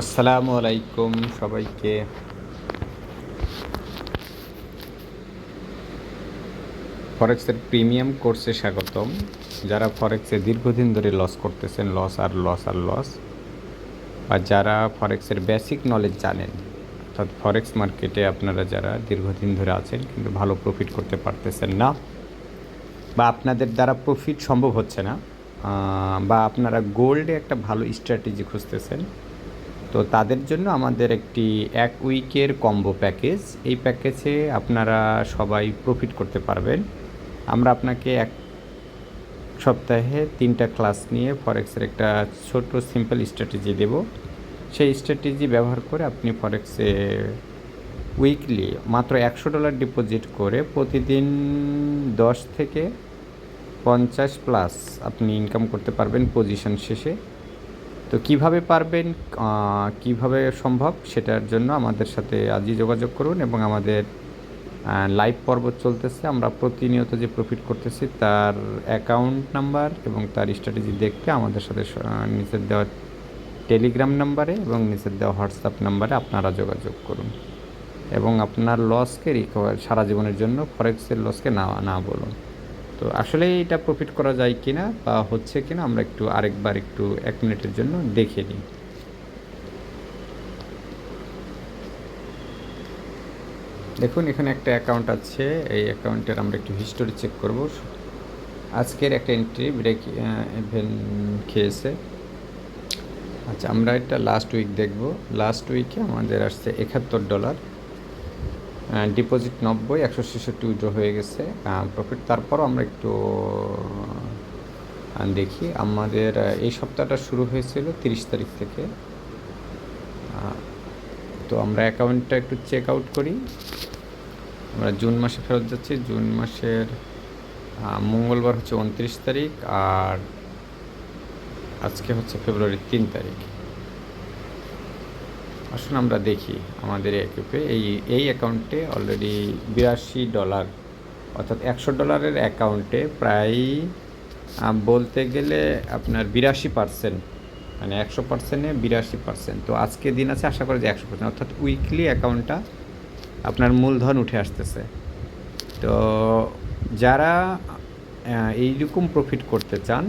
আসসালামু আলাইকুম সবাইকে। ফরেক্সের প্রিমিয়াম কোর্সে স্বাগতম। যারা ফরেক্সে দীর্ঘদিন ধরে লস করতেছেন, লস আর লস আর লস, বা যারা ফরেক্সের বেসিক নলেজ জানেন, অর্থাৎ ফরেক্স মার্কেটে আপনারা যারা দীর্ঘদিন ধরে আছেন কিন্তু ভালো প্রফিট করতে পারতেছেন না, বা আপনাদের দ্বারা প্রফিট সম্ভব হচ্ছে না, বা আপনারা গোল্ডে একটা ভালো স্ট্র্যাটেজি খুঁজতেছেন, তো তাদের জন্য আমাদের একটি 1 উইকের কম্বো প্যাকেজ। এই প্যাকেজে আপনারা সবাই প্রফিট করতে পারবেন। আমরা আপনাকে 1 সপ্তাহে 3টা ক্লাস নিয়ে ফরেক্সের একটা ছোট সিম্পল স্ট্র্যাটেজি দেব। সেই স্ট্র্যাটেজি ব্যবহার করে আপনি ফরেক্সে উইকলি মাত্র $100 ডিপোজিট করে প্রতিদিন 10 থেকে 50 প্লাস আপনি ইনকাম করতে পারবেন পজিশন শেষে। তো কিভাবে পারবেন, কিভাবে সম্ভব, সেটার জন্য আমাদের সাথে আজই যোগাযোগ করুন। এবং আমাদের লাইভ পর্ব চলতেছে। আমরা প্রতিনিয়ত যে প্রফিট করতেছি তার অ্যাকাউন্ট নাম্বার এবং তার স্ট্র্যাটেজি দেখতে আমাদের সাথে নিচের দেওয়া টেলিগ্রাম নাম্বারে এবং নিচের দেওয়া হোয়াটসঅ্যাপ নাম্বারে আপনারা যোগাযোগ করুন এবং আপনার লসকে রিকভার, সারা জীবনের জন্য ফরেক্সের লসকে না বলুন। তো আসলে এটা প্রফিট করা যায় কিনা বা হচ্ছে কিনা আমরা আরেকবার 1 মিনিটের জন্য দেখে নিই। দেখুন, এখানে একটা অ্যাকাউন্ট আছে। এই অ্যাকাউন্টের আমরা একটু হিস্টোরি চেক করব। আজকের একটা এন্ট্রি ব্রেক ইভেন খেয়েছে। আচ্ছা, আমরা এটা লাস্ট উইক দেখব। লাস্ট উইকে আমাদের আসছে $71, ডিপোজিট 90, 166 উইথড্র হয়ে গেছে প্রফিট। তারপরও আমরা একটু দেখি। আমাদের এই সপ্তাহটা শুরু হয়েছিল 30 তারিখ থেকে। তো আমরা অ্যাকাউন্টটা একটু চেক আউট করি। আমরা জুন মাসে ফেরত যাচ্ছি। জুন মাসের মঙ্গলবার হচ্ছে 29 তারিখ, আর আজকে হচ্ছে ফেব্রুয়ারির 3 তারিখ। আসুন আমরা দেখি আমাদের এই অ্যাকাউন্টে অলরেডি $82, অর্থাৎ $100 অ্যাকাউন্টে প্রায় বলতে গেলে আপনার 82%, মানে 100%-এ 82%। তো আজকে দিন আছে, আশা করি যে 100%, অর্থাৎ উইকলি অ্যাকাউন্টটা আপনার মূলধন উঠে আসতেছে। তো যারা এইরকম প্রফিট করতে চান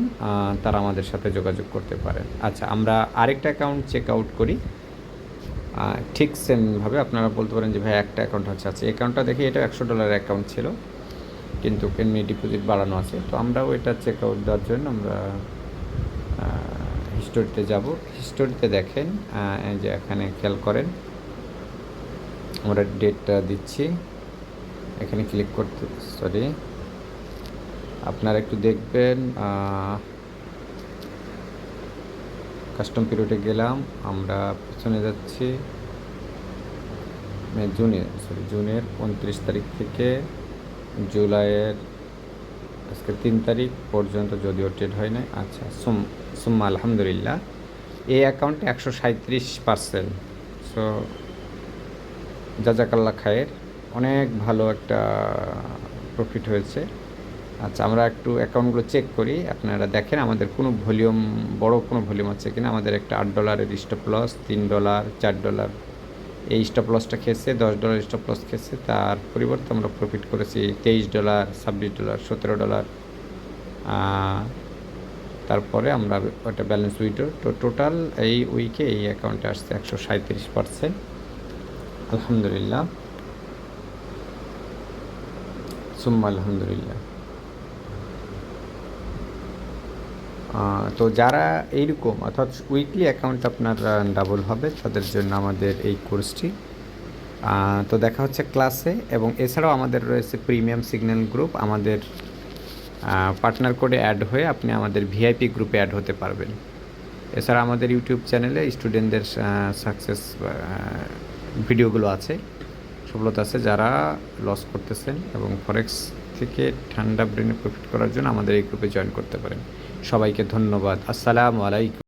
তারা আমাদের সাথে যোগাযোগ করতে পারেন। আচ্ছা, আমরা আরেকটা অ্যাকাউন্ট চেক আউট করি। ঠিক সেমভাবে আপনারা বলতে পারেন যে ভাই একটা অ্যাকাউন্ট আছে। আচ্ছা, অ্যাকাউন্টটা দেখি, এটা $100 অ্যাকাউন্ট ছিল কিন্তু এমনি ডিপোজিট বাড়ানো আছে। তো আমরাও এটা চেক আউট দেওয়ার জন্য আমরা হিস্টোরিতে যাব। হিস্টোরিতে দেখেন, এই যে এখানে খেয়াল করেন, আমরা ডেটটা দিচ্ছি, এখানে ক্লিক করতে, সরি, আপনারা একটু দেখবেন। কাস্টম পিরিয়ডে গেলাম, আমরা পিছনে যাচ্ছি। জুনের 29 তারিখ থেকে জুলাইয়ের আজকে 3 তারিখ পর্যন্ত যদিও ট্রেড হয় না। আচ্ছা, সুম্মা আলহামদুলিল্লাহ, এই অ্যাকাউন্টে 137%। সো জাজাকাল্লাহ খায়ের, অনেক ভালো একটা প্রফিট হয়েছে। আচ্ছা, আমরা একটু অ্যাকাউন্টগুলো চেক করি। আপনারা দেখেন আমাদের কোনো ভলিউম, বড় কোনো ভলিউম আছে কিনা। আমাদের একটা $8 স্টপ লস, $3, $4 এই স্টপ লসটা খেয়েছে, $10 স্টপ লস খেয়েছে। তার পরিবর্তে আমরা প্রফিট করেছি $23, $26, $17। তারপরে আমরা ওটা ব্যালেন্স উইথড্র। তো টোটাল এই উইকে এই অ্যাকাউন্টে আসছে 137%। আলহামদুলিল্লাহ, সুম্মা আলহামদুলিল্লাহ। তো যারা এইরকম, অর্থাৎ উইকলি অ্যাকাউন্ট আপনার ডাবল হবে, তাদের জন্য আমাদের এই কোর্সটি। তো দেখা হচ্ছে ক্লাসে। এবং এছাড়াও আমাদের রয়েছে প্রিমিয়াম সিগন্যাল গ্রুপ। আমাদের পার্টনার কোডে অ্যাড হয়ে আপনি আমাদের ভিআইপি গ্রুপে অ্যাড হতে পারবেন। এছাড়া আমাদের ইউটিউব চ্যানেলে স্টুডেন্টদের সাকসেস ভিডিওগুলো আছে, সফলতা আছে। যারা লস করতেছেন এবং ফরেক্স থেকে ঠান্ডা ব্রেনে প্রফিট করার জন্য আমাদের এই গ্রুপে জয়েন করতে পারেন। সবাইকে ধন্যবাদ। আসসালামু আলাইকুম।